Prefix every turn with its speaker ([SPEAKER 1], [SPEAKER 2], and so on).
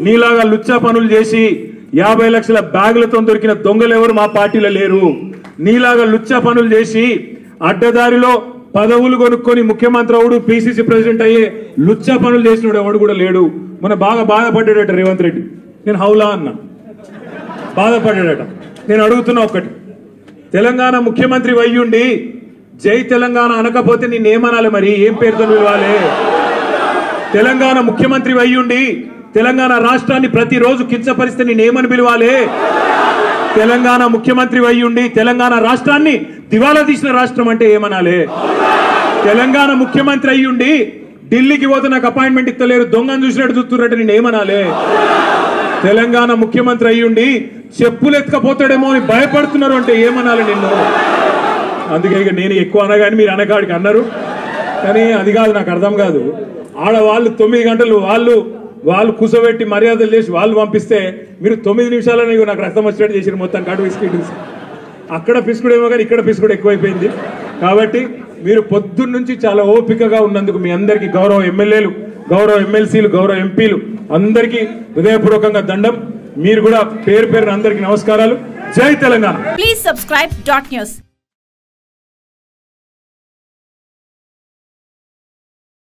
[SPEAKER 1] నీలాగా లుచ్చా పనులు చేసి 50 లక్షల బ్యాగులతో దొరికిన దొంగలు ఎవరు మా పార్టీలో లేరు. నీలాగా లుచ్చా పనులు చేసి అడ్డదారిలో పదవులు కొనుక్కొని ముఖ్యమంత్రి అవుడు పిసిసి ప్రెసిడెంట్ అయ్యే లుచ్చా పనులు చేసినోడు ఎవడు కూడా లేడు. మన బాగా బాధపడ్డాడట రేవంత్ రెడ్డి. నేను హౌలా అన్నా, బాధపడ్డాడట. నేను అడుగుతున్నా ఒక్కటి, తెలంగాణ ముఖ్యమంత్రి అయ్యుండి జై తెలంగాణ అనకపోతే నిన్నేమనాలి? మరి ఏం పేరుతో పిలవాలి? తెలంగాణ ముఖ్యమంత్రి అయ్యుండి తెలంగాణ రాష్ట్రాన్ని ప్రతిరోజు కించపరిస్తే నేనేమని పిలవాలి? తెలంగాణ ముఖ్యమంత్రి అయ్యుండి తెలంగాణ రాష్ట్రాన్ని దివాలా తీసిన రాష్ట్రం అంటే ఏమనాలి? తెలంగాణ ముఖ్యమంత్రి అయ్యుండి ఢిల్లీకి పోతే నాకు అపాయింట్మెంట్ ఇస్తలేరు, దొంగను చూసినట్టు చూస్తున్నట్టు నేనేమనాలి? తెలంగాణ ముఖ్యమంత్రి అయ్యుండి చెప్పులు ఎత్తుకపోతాడేమో అని భయపడుతున్నారు అంటే ఏమనాలి నిన్ను? అందుకే ఇక నేను ఎక్కువ అనగాని మీరు అనగాడికి అన్నారు, కానీ అది కాదు, నాకు అర్థం కాదు. ఆడవాళ్ళు 9 గంటలు వాళ్ళు కూసబెట్టి మర్యాదలు చేసి వాళ్ళు పంపిస్తే మీరు 9 నిమిషాలని నాకు రక్తం వచ్చినట్టు చేసి మొత్తానికి అటు బిస్కెట్ అక్కడ పిసుకుడేమో కానీ ఇక్కడ పిసుకుడు ఎక్కువైపోయింది. కాబట్టి మీరు పొద్దున్న నుంచి చాలా ఓపికగా ఉన్నందుకు మీ అందరికీ గౌరవ ఎమ్మెల్యేలు, గౌరవ ఎమ్మెల్సీలు, గౌరవ ఎంపీలు అందరికీ హృదయపూర్వకంగా దండం. మీరు కూడా పేరు పేరున అందరికీ నమస్కారాలు. జై తెలంగాణ.
[SPEAKER 2] Please subscribe .news.